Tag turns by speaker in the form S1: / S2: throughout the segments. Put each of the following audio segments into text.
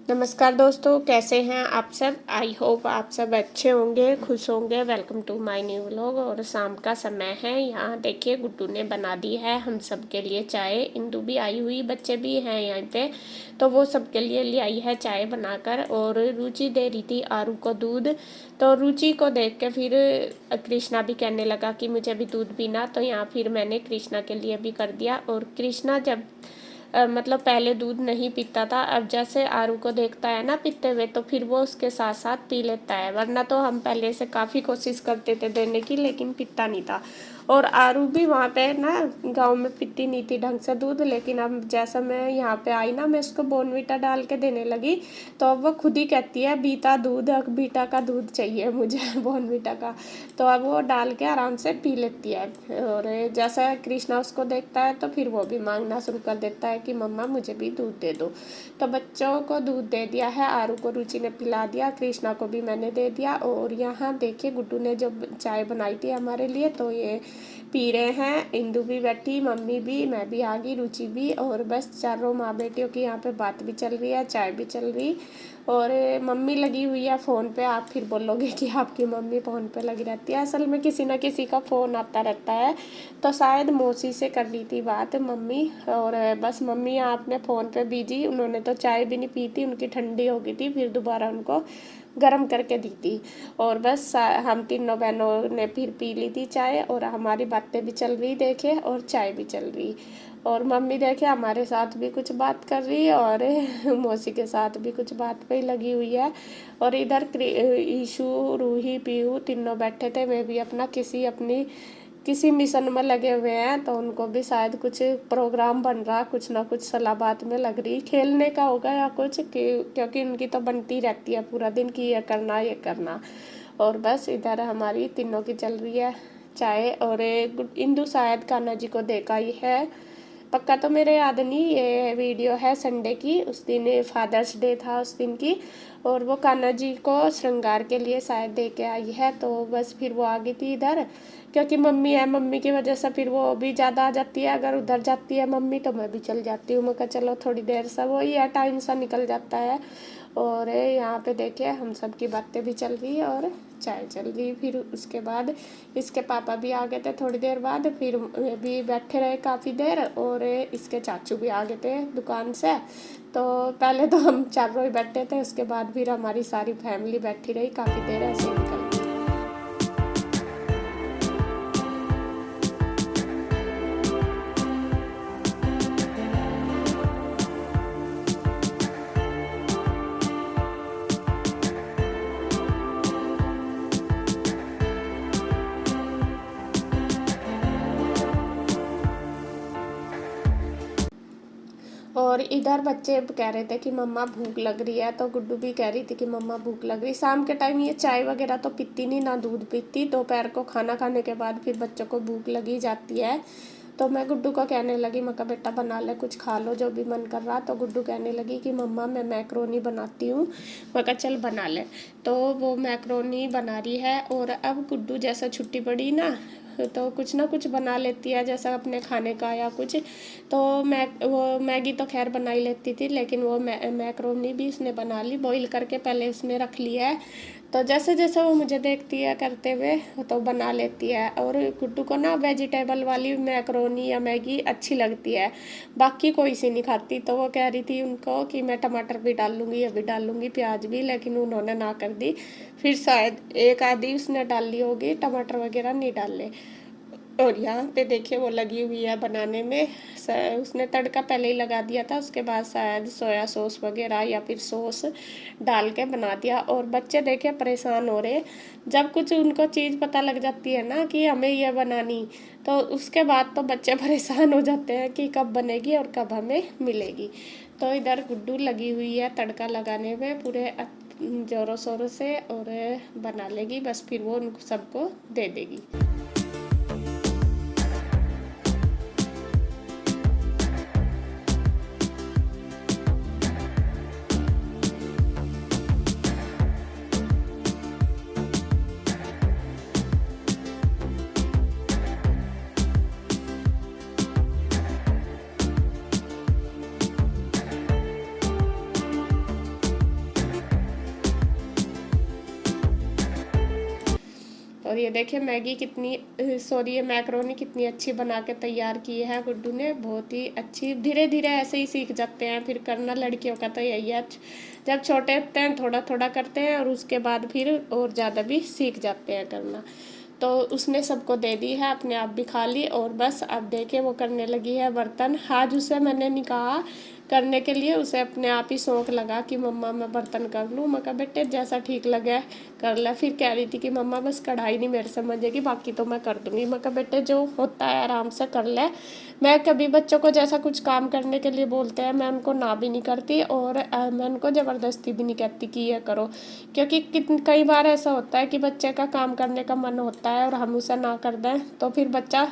S1: नमस्कार दोस्तों, कैसे हैं आप सब। आई होप आप सब अच्छे होंगे, खुश होंगे। Welcome to my new vlog. और शाम का समय है। यहाँ देखिए गुड्डू ने बना दी है हम सब के लिए चाय। इंदू भी आई हुई, बच्चे भी हैं यहाँ पे, तो वो सबके लिए ले आई है चाय बनाकर। और रुचि दे रही थी आरू को दूध। तो रुचि को देख के फिर कृष्णा भी कहने लगा कि मुझे भी दूध पीना। तो यहाँ फिर मैंने कृष्णा के लिए भी कर दिया। और कृष्णा जब मतलब पहले दूध नहीं पीता था, अब जैसे आरू को देखता है ना पीते हुए, तो फिर वो उसके साथ साथ पी लेता है। वरना तो हम पहले से काफ़ी कोशिश करते थे देने की, लेकिन पीता नहीं था। और आरू भी वहाँ पे ना गांव में पीती नहीं थी ढंग से दूध, लेकिन अब जैसा मैं यहाँ पे आई ना, मैं उसको बॉर्नवीटा डाल के देने लगी, तो अब वो खुद ही कहती है बीटा दूध, बीटा का दूध चाहिए मुझे बॉर्नवीटा का। तो अब वो डाल के आराम से पी लेती है। और जैसा कृष्णा उसको देखता है तो फिर वो भी मांगना शुरू कर देता है कि मम्मा मुझे भी दूध दे दो। तो बच्चों को दूध दे दिया है, आरू को रुचि ने पिला दिया, कृष्णा को भी मैंने दे दिया। और यहाँ देखिए गुड्डू ने जो चाय बनाई थी हमारे लिए, तो ये पी रहे हैं। इंदू भी बैठी, मम्मी भी, मैं भी आ गई, रुचि भी। और बस चारों माँ बेटियों की यहाँ पे बात भी चल रही है, चाय भी चल रही। और मम्मी लगी हुई है फ़ोन पे। आप फिर बोलोगे कि आपकी मम्मी फ़ोन पे लगी रहती है, असल में किसी न किसी का फ़ोन आता रहता है। तो शायद मौसी से कर ली थी बात मम्मी। और बस मम्मी आपने फ़ोन पे बिजी, उन्होंने तो चाय भी नहीं पी थी, उनकी ठंडी हो गई थी, फिर दोबारा उनको गरम करके दी थी। और बस हम तीनों बहनों ने फिर पी ली थी चाय। और हमारी बातें भी चल रही देखे, और चाय भी चल रही। और मम्मी देखे हमारे साथ भी कुछ बात कर रही है, और मौसी के साथ भी कुछ बात पे लगी हुई है। और इधर ईशु, रूही, पीहू तीनों बैठे थे। वे भी अपना किसी मिशन में लगे हुए हैं। तो उनको भी शायद कुछ प्रोग्राम बन रहा, कुछ ना कुछ सलाह बात में लग रही, खेलने का होगा या कुछ, क्योंकि उनकी तो बनती रहती है पूरा दिन कि ये करना ये करना। और बस इधर हमारी तीनों की चल रही है चाय। और इंदू शायद कान्हा जी को देखा ही है, पक्का तो मेरे याद नहीं। ये वीडियो है संडे की, उस दिन फादर्स डे था उस दिन की। और वो कान्हा जी को श्रृंगार के लिए शायद दे के आई है। तो बस फिर वो आ गई थी इधर, क्योंकि मम्मी है, मम्मी की वजह से फिर वो भी ज़्यादा आ जाती है। अगर उधर जाती है मम्मी तो मैं भी चल जाती हूँ। मैं कहा चलो थोड़ी देर सा वही है, टाइम सा निकल जाता है। और यहाँ पे देखिए हम सब की बातें भी चल रही है और चाय चल रही। फिर उसके बाद इसके पापा भी आ गए थे थोड़ी देर बाद, फिर भी बैठे रहे काफ़ी देर। और इसके चाचू भी आ गए थे दुकान से। तो पहले तो हम चारों ही बैठे थे, उसके बाद फिर हमारी सारी फैमिली बैठी रही काफ़ी देर, ऐसे निकल गई। और इधर बच्चे कह रहे थे कि मम्मा भूख लग रही है, तो गुड्डू भी कह रही थी कि मम्मा भूख लग रही। शाम के टाइम ये चाय वगैरह तो पीती नहीं, ना दूध पीती। दोपहर को खाना खाने के बाद फिर बच्चों को भूख लगी जाती है। तो मैं गुड्डू को कहने लगी, मैं कहा बेटा बना ले, कुछ खा लो जो भी मन कर रहा। तो गुड्डू कहने लगी कि मम्मा मैं मैक्रोनी बनाती हूँ। मैं कहा चल बना ले। तो वो मैक्रोनी बना रही है। और अब गुड्डू जैसा छुट्टी पड़ी ना, तो कुछ ना कुछ बना लेती है, जैसा अपने खाने का या कुछ। तो वो मैगी तो खैर बना ही लेती थी, लेकिन वो मैक्रोनी भी उसने बना ली, बॉईल करके पहले उसने रख लिया है। तो जैसे जैसे वो मुझे देखती है करते हुए तो बना लेती है। और गुड्डू को ना वेजिटेबल वाली मैक्रोनी या मैगी अच्छी लगती है, बाकी कोई सी नहीं खाती। तो वो कह रही थी उनको कि मैं टमाटर भी डाल लूँगी, अभी डाल लूँगी, प्याज भी, लेकिन उन्होंने ना कर दी। फिर शायद एक आधी उसने डाल ली होगी, टमाटर वगैरह नहीं डाले। और यहाँ पे देखिए वो लगी हुई है बनाने में। उसने तड़का पहले ही लगा दिया था, उसके बाद शायद सोया सॉस वगैरह या फिर सॉस डाल के बना दिया। और बच्चे देखे परेशान हो रहे, जब कुछ उनको चीज़ पता लग जाती है ना कि हमें ये बनानी, तो उसके बाद तो बच्चे परेशान हो जाते हैं कि कब बनेगी और कब हमें मिलेगी। तो इधर गुड्डू लगी हुई है तड़का लगाने में पूरे ज़ोरों शोरों से, और बना लेगी बस, फिर वो उनको सबको दे देगी। ये देखिए मैगी कितनी सॉरी ये मैक्रोनी कितनी अच्छी बना के तैयार की है गुड्डू ने, बहुत ही अच्छी। धीरे धीरे ऐसे ही सीख जाते हैं फिर करना, लड़कियों का तो यही है, जब छोटे होते हैं थोड़ा थोड़ा करते हैं और उसके बाद फिर और ज़्यादा भी सीख जाते हैं करना। तो उसने सबको दे दी है, अपने आप भी खा ली, और बस अब देखे वो करने लगी है बर्तन। आज उसे मैंने नहीं कहा करने के लिए, उसे अपने आप ही शौक लगा कि मम्मा मैं बर्तन कर लूँ। मैं कहा बेटे जैसा ठीक लगे कर ले। फिर कह रही थी कि मम्मा बस कढ़ाई नहीं मेरे से मंजेगी, बाकी तो मैं कर दूँगी। मैं कहा बेटे जो होता है आराम से कर ले। मैं कभी बच्चों को जैसा कुछ काम करने के लिए बोलते हैं मैं उनको ना भी नहीं करती, और मैं उनको ज़बरदस्ती भी नहीं कहती कि ये करो, क्योंकि कई बार ऐसा होता है कि बच्चे का काम करने का मन होता है और हम उसे ना कर दें तो फिर बच्चा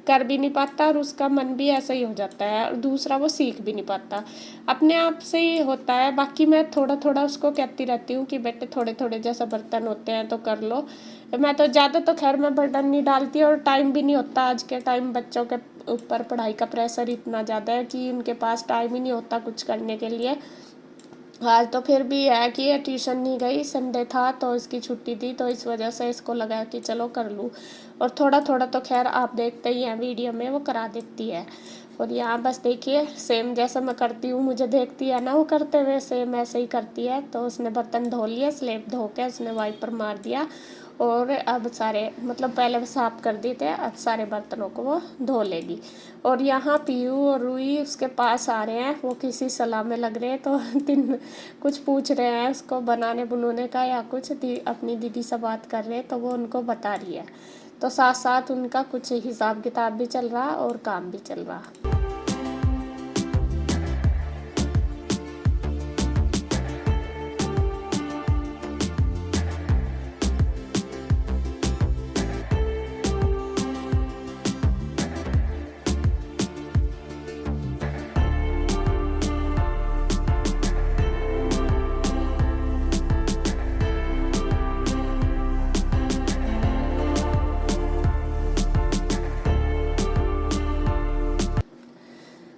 S1: कर भी नहीं पाता और उसका मन भी ऐसा ही हो जाता है, और दूसरा वो सीख भी नहीं पाता। अपने आप से ही होता है। बाकी मैं थोड़ा थोड़ा उसको कहती रहती हूँ कि बेटे थोड़े थोड़े जैसा बर्तन होते हैं तो कर लो। मैं तो ज़्यादा तो खैर मैं बर्तन नहीं डालती, और टाइम भी नहीं होता। आज के टाइम बच्चों के ऊपर पढ़ाई का प्रेशर इतना ज़्यादा है कि उनके पास टाइम ही नहीं होता कुछ करने के लिए। आज तो फिर भी है कि ये ट्यूशन नहीं गई, संडे था तो इसकी छुट्टी थी, तो इस वजह से इसको लगा कि चलो कर लूँ। और थोड़ा थोड़ा तो खैर आप देखते ही हैं वीडियो में वो करा देती है। और यहाँ बस देखिए सेम जैसा मैं करती हूँ, मुझे देखती है ना वो करते हुए, सेम ऐसे ही करती है। तो उसने बर्तन धो लिए, स्लेब धो के उसने वाइपर मार दिया, और अब सारे मतलब पहले वो साफ कर दिए थे, अब सारे बर्तनों को वो धो लेगी। और यहाँ पीयू और रूही उसके पास आ रहे हैं, वो किसी सलाह में लग रहे हैं, तो तीन कुछ पूछ रहे हैं उसको बनाने बुनने का या कुछ अपनी दीदी से बात कर रहे हैं, तो वो उनको बता रही है। तो साथ साथ उनका कुछ हिसाब किताब भी चल रहा और काम भी चल रहा।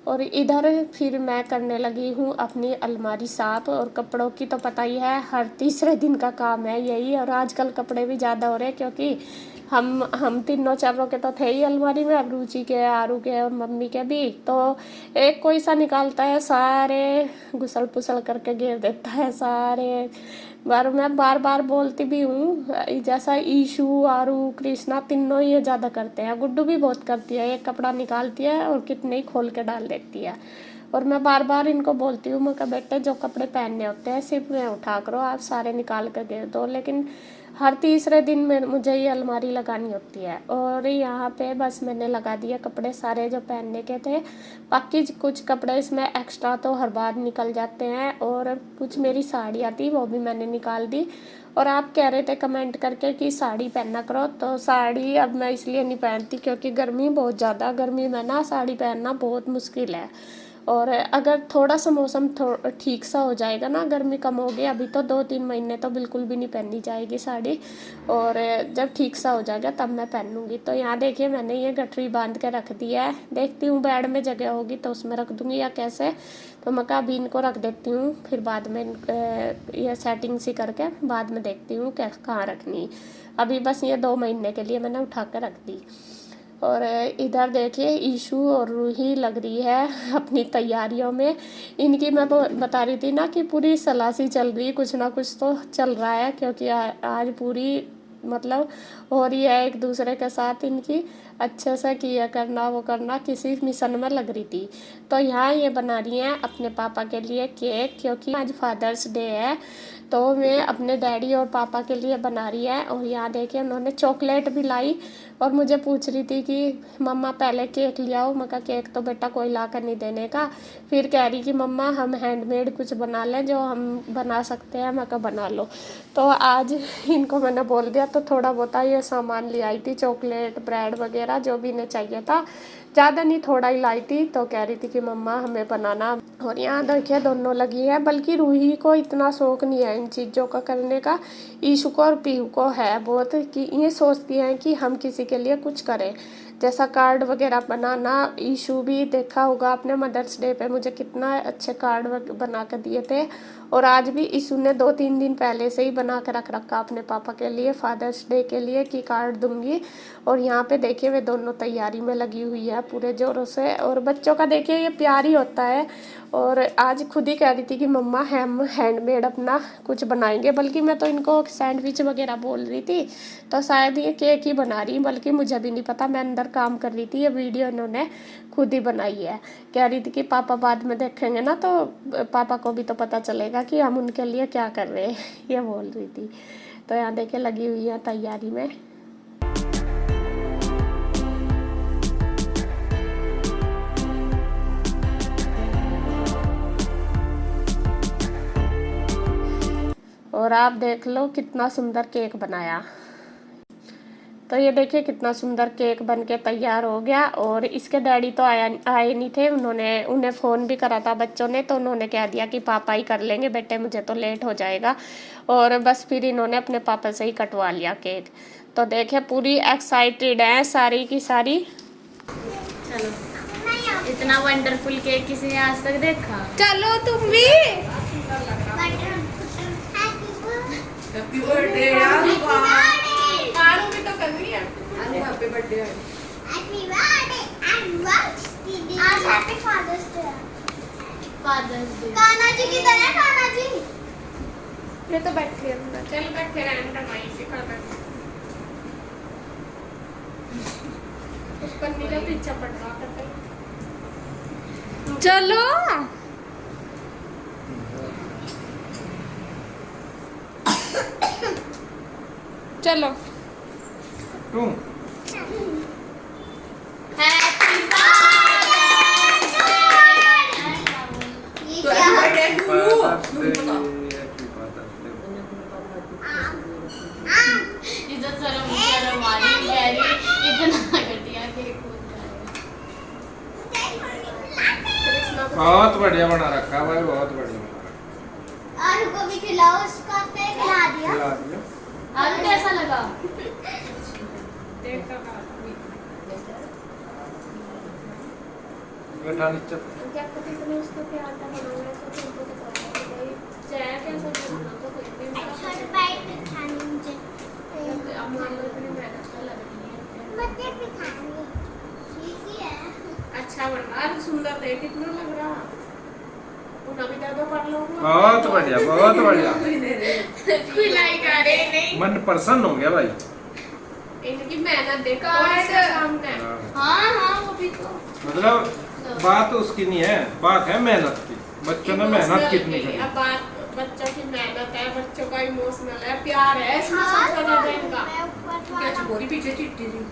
S1: और इधर फिर मैं करने लगी हूँ अपनी अलमारी साफ। और कपड़ों की तो पता ही है हर तीसरे दिन का काम है यही। और आजकल कपड़े भी ज़्यादा हो रहे हैं, क्योंकि हम तीनों चारों के तो थे ही अलमारी में, अब रुचि के, आरू के और मम्मी के भी। तो एक कोई सा निकालता है, सारे घुसल पुसल करके घेर देता है सारे। मैं बार बार बोलती भी हूँ, जैसा ईशु, आरू, कृष्णा तीनों ये ज़्यादा करते हैं। गुड्डू भी बहुत करती है, एक कपड़ा निकालती है और कितने ही खोल के डाल देती है। और मैं बार बार इनको बोलती हूँ, मैं कहा बेटे जो कपड़े पहनने होते हैं सिर्फ में उठा करो, आप सारे निकाल कर दे दो। लेकिन हर तीसरे दिन में मुझे ये अलमारी लगानी होती है। और यहाँ पे बस मैंने लगा दिया कपड़े सारे जो पहनने के थे। बाकी कुछ कपड़े इसमें एक्स्ट्रा तो हर बार निकल जाते हैं, और कुछ मेरी साड़ियाँ थी वो भी मैंने निकाल दी। और आप कह रहे थे कमेंट करके कि साड़ी पहना करो, तो साड़ी अब मैं इसलिए नहीं पहनती क्योंकि गर्मी बहुत ज़्यादा, गर्मी में ना साड़ी पहनना बहुत मुश्किल है। और अगर थोड़ा सा मौसम ठीक सा हो जाएगा ना, गर्मी कम होगी, अभी तो 2-3 महीने तो बिल्कुल भी नहीं पहनी जाएगी साड़ी, और जब ठीक सा हो जाएगा तब मैं पहनूंगी। तो यहाँ देखिए मैंने ये गठरी बांध के रख दिया है, देखती हूँ बेड में जगह होगी तो उसमें रख दूँगी या कैसे। तो मैं कहा अभी इनको रख देती हूँ, फिर बाद में ये सेटिंग सी करके बाद में देखती हूँ कहाँ रखनी। अभी बस ये 2 महीने के लिए मैंने उठा कर रख दी। और इधर देखिए ईशु और रूही लग रही है अपनी तैयारियों में। इनकी मैं बता रही थी ना कि पूरी सलासी चल रही, कुछ ना कुछ तो चल रहा है, क्योंकि आज पूरी मतलब हो रही है एक दूसरे के साथ इनकी अच्छे से कि ये करना वो करना, किसी मिशन में लग रही थी। तो यहाँ ये बना रही हैं अपने पापा के लिए केक, क्योंकि आज फादर्स डे है, तो मैं अपने डैडी और पापा के लिए बना रही है। और यहाँ देखिए उन्होंने चॉकलेट भी लाई, और मुझे पूछ रही थी कि मम्मा पहले केक ले आओ। मैं कहा केक तो बेटा कोई ला कर नहीं देने का। फिर कह रही कि मम्मा हम हैंडमेड कुछ बना लें जो हम बना सकते हैं। मैं कहा बना लो। तो आज इनको मैंने बोल दिया, तो थोड़ा बहुत ये सामान ले आई थी, चॉकलेट, ब्रेड वगैरह जो भी इन्हें चाहिए था, ज़्यादा नहीं थोड़ा ही लाई थी। तो कह रही थी कि मम्मा हमें बनाना। और यहाँ देखिए दोनों लगी है, बल्कि रूही को इतना शौक नहीं है इन चीज़ों का करने का, ईशु को और पीहू को है बहुत, कि ये सोचती हैं कि हम किसी के लिए कुछ करें। जैसा कार्ड वगैरह बनाना। ईशू भी देखा होगा आपने, मदर्स डे पे मुझे कितना अच्छे कार्ड बना कर दिए थे। और आज भी ईशू ने 2-3 दिन पहले से ही बना कर रख रखा अपने पापा के लिए फादर्स डे के लिए कि कार्ड दूंगी। और यहाँ पे देखिए वे दोनों तैयारी में लगी हुई है पूरे जोरों से। और बच्चों का देखिए ये प्यार ही होता है। और आज खुद ही कह रही थी कि मम्मा हम हैंडमेड अपना कुछ बनाएंगे, बल्कि मैं तो इनको सैंडविच वगैरह बोल रही थी, तो शायद ये केक ही बना रही, बल्कि मुझे भी नहीं पता, मैं अंदर काम कर रही थी। ये वीडियो इन्होंने खुद ही बनाई है। कह रही थी कि पापा बाद में देखेंगे ना तो पापा को भी तो पता चलेगा कि हम उनके लिए क्या कर रहे हैं, ये बोल रही थी। तो यहाँ देखे लगी हुई है तैयारी में। और आप देख लो कितना सुंदर केक बनाया। तो ये देखिए कितना सुंदर केक बन के तैयार हो गया। और इसके डैडी तो आए नहीं थे, उन्हें फ़ोन भी करा था बच्चों ने, तो उन्होंने कह दिया कि पापा ही कर लेंगे बेटे, मुझे तो लेट हो जाएगा। और बस फिर इन्होंने अपने पापा से ही कटवा लिया केक। तो देखिए पूरी एक्साइटेड है सारी की सारी।
S2: चलो, इतना वंडरफुल केक किसी ने आज तक देखा?
S1: चलो तुम भी।
S3: हैप्पी बर्थडे यार,
S1: मारू भी तो कर रही है।
S3: Happy birthday.
S4: Happy birthday and what's आज happy fathers day.
S2: Father's day.
S4: Kanha ji की तरह कान्हा जी।
S1: ये तो बैठे हैं, चल बैठे रहने दवाई से कर बैठे। उस पर नीला पीछा पड़ रहा था। चलो चलो
S3: तुम
S2: हैप्पी
S4: ये क्या
S3: बर्थडे टू
S2: इज्जत शर्म वाली गैरी इतना घटिया केक
S3: बहुत बढ़िया बना रखा है भाई, बहुत बढ़िया बना रखा
S4: आलू को भी खिलाओ, उसका पे खिला
S3: है।
S4: दिया।
S3: खिला दिया।
S2: आलू कैसा लगा?
S3: बैठा नीचे।
S1: क्या पता इतना उसको प्यार का बनाना है, तो तुमको तो पता है भाई चाय कैसे बनाना, तो कोई भी
S4: छोटे बाइट में खानी मुझे।
S1: अब मान लो इतनी मेहनत तो लग रही है।
S4: मुझे भी खानी ठीक ही है।
S1: अच्छा बन रहा है, सुंदर देख कितना लग रहा। उन्हें भी दर्द कर लो।
S3: बहुत बढ़िया, बहुत बढ़िया।
S1: खिलाई जा रहे नहीं,
S3: मन प्रसन्न हो गया भाई।
S1: इनकी मेहनत देखो इसके सामने।
S2: हाँ हाँ वो भी तो
S3: मतलब बात उसकी नहीं है, बात है मेहनत की। बच्चों ने मेहनत कितनी करी।
S1: अब बात बच्चों की मेहनत है, बच्चों का इमोशनल है, प्यार है, इसमें सबसे ज्यादा इनका।
S4: मैं ऊपर वाला
S3: चकोरी पीछे चिट्टी थी।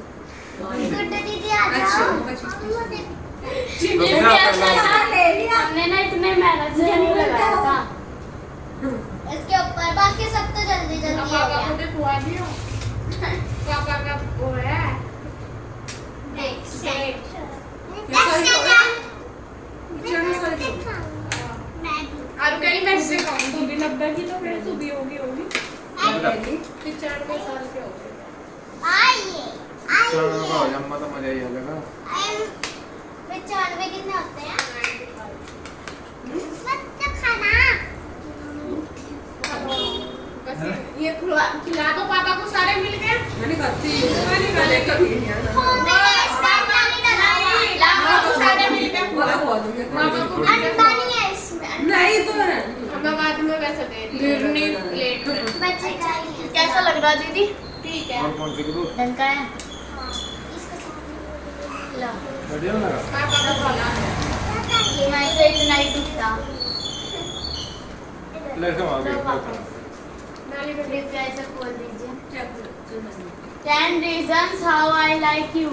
S4: गुड्डू दीदी आ जाओ।
S2: ये भी अच्छा था, हमने ना इतने मेहनत से नहीं लगाया था।
S4: इसके ऊपर बाकी सब तो जल्दी जल्दी हो
S1: पापा
S4: गया।
S1: को दिखवा दियो। पापा का वो है और कहीं मैं इससे कम तू भी 90 की, तो फिर तू भी होगी 95 साल के हो गए।
S4: आइए
S3: चलो
S4: आइए।
S3: हो जम्मा तो मजा ही आ जाएगा।
S4: 95 कितने होते हैं? बच्चा खाना।
S1: बस ये खिला दो पापा को, सारे मिल गए। पापा को सारे मिल गए। पापा को
S4: अंडा नहीं है इसमें।
S3: नहीं तो
S1: हमें बाद में वैसे दे दी प्लेट में।
S4: बच्चे खाइए।
S2: कैसा लग रहा दीदी? ठीक है।
S3: और कौन सी करूँ?
S2: डंका है?
S4: इसका सामने
S2: ला।
S3: बढ़िया लगा।
S1: पापा का खाना है।
S2: मैं से इतना ही दिखता।
S3: लेके आओ
S2: लो पापा।
S3: अभी।
S1: नाली में
S2: प्लीज ऐसे खोल दीजिए। 10 reasons how I like you.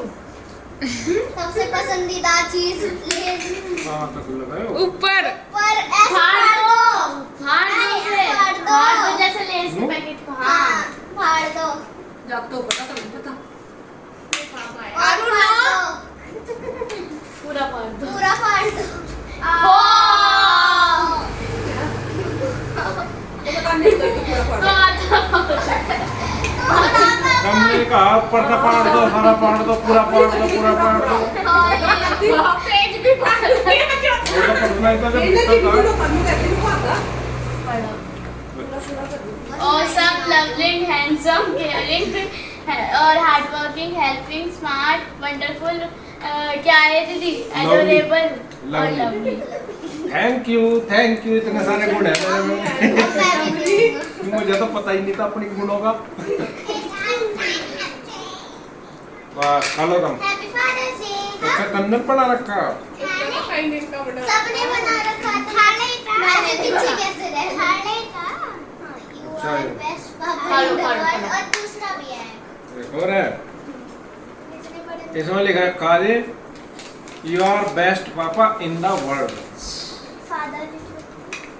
S4: सबसे पसंदीदा चीज लेज
S3: कहाँ तक लगाए?
S1: ऊपर
S4: पर ऐसे फाड़ दो।
S2: फाड़ दो उसे।
S4: फाड़ दो।
S2: फाड़ दो जैसे लेस के पैकेट को। हाँ।
S4: हाँ फाड़ दो।
S3: जब तो पता तो नहीं पता।
S1: पापा है।
S4: और फाड़ दो।
S2: पूरा फाड़ दो।
S4: पूरा फाड़ दो।
S3: तो पता नहीं तो पूरा
S2: तो आता
S4: पापा
S3: हमने कहा पर्दा पाड़ दो, सारा पाड़ दो, पूरा पाड़ दो, पूरा पाड़ दो।
S1: पेज भी फाड़ दिया।
S3: वो तो पढ़ना ही था जब था।
S2: और सब लवलिंग, हैंडसम, केयरिंग और hard working, helping, smart, wonderful, क्या है दीदी, एडोरेबल और लवली।
S3: थैंक यू, इतने सारे गुण है मेरे में। मुझे तो पता ही नहीं था अपनी गुणों का। बस खा लो तुम।
S4: Happy fathers Day.
S3: अच्छा कन्नड़ पढ़ा रखा।
S4: सबने बना रखा था। मैंने पीछे कैसे रह हाले था। यू
S3: अच्छा
S4: आर
S3: है।
S4: बेस्ट पापा इन द वर्ल्ड। और दूसरा भी है।
S3: एक और है, इसमें लिखा है काले, यू आर बेस्ट पापा in the world.
S4: Father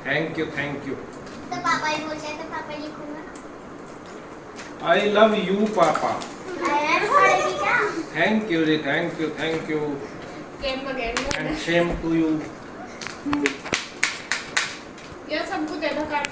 S3: thank you.
S4: तो पापा ही बोल रहे तो पापा लिखूंगा।
S3: आई लव यू पापा।
S4: अरे पढ़ेगी क्या?
S3: थैंक यू जी, thank you and same to you.
S1: ये सबको दे दो काट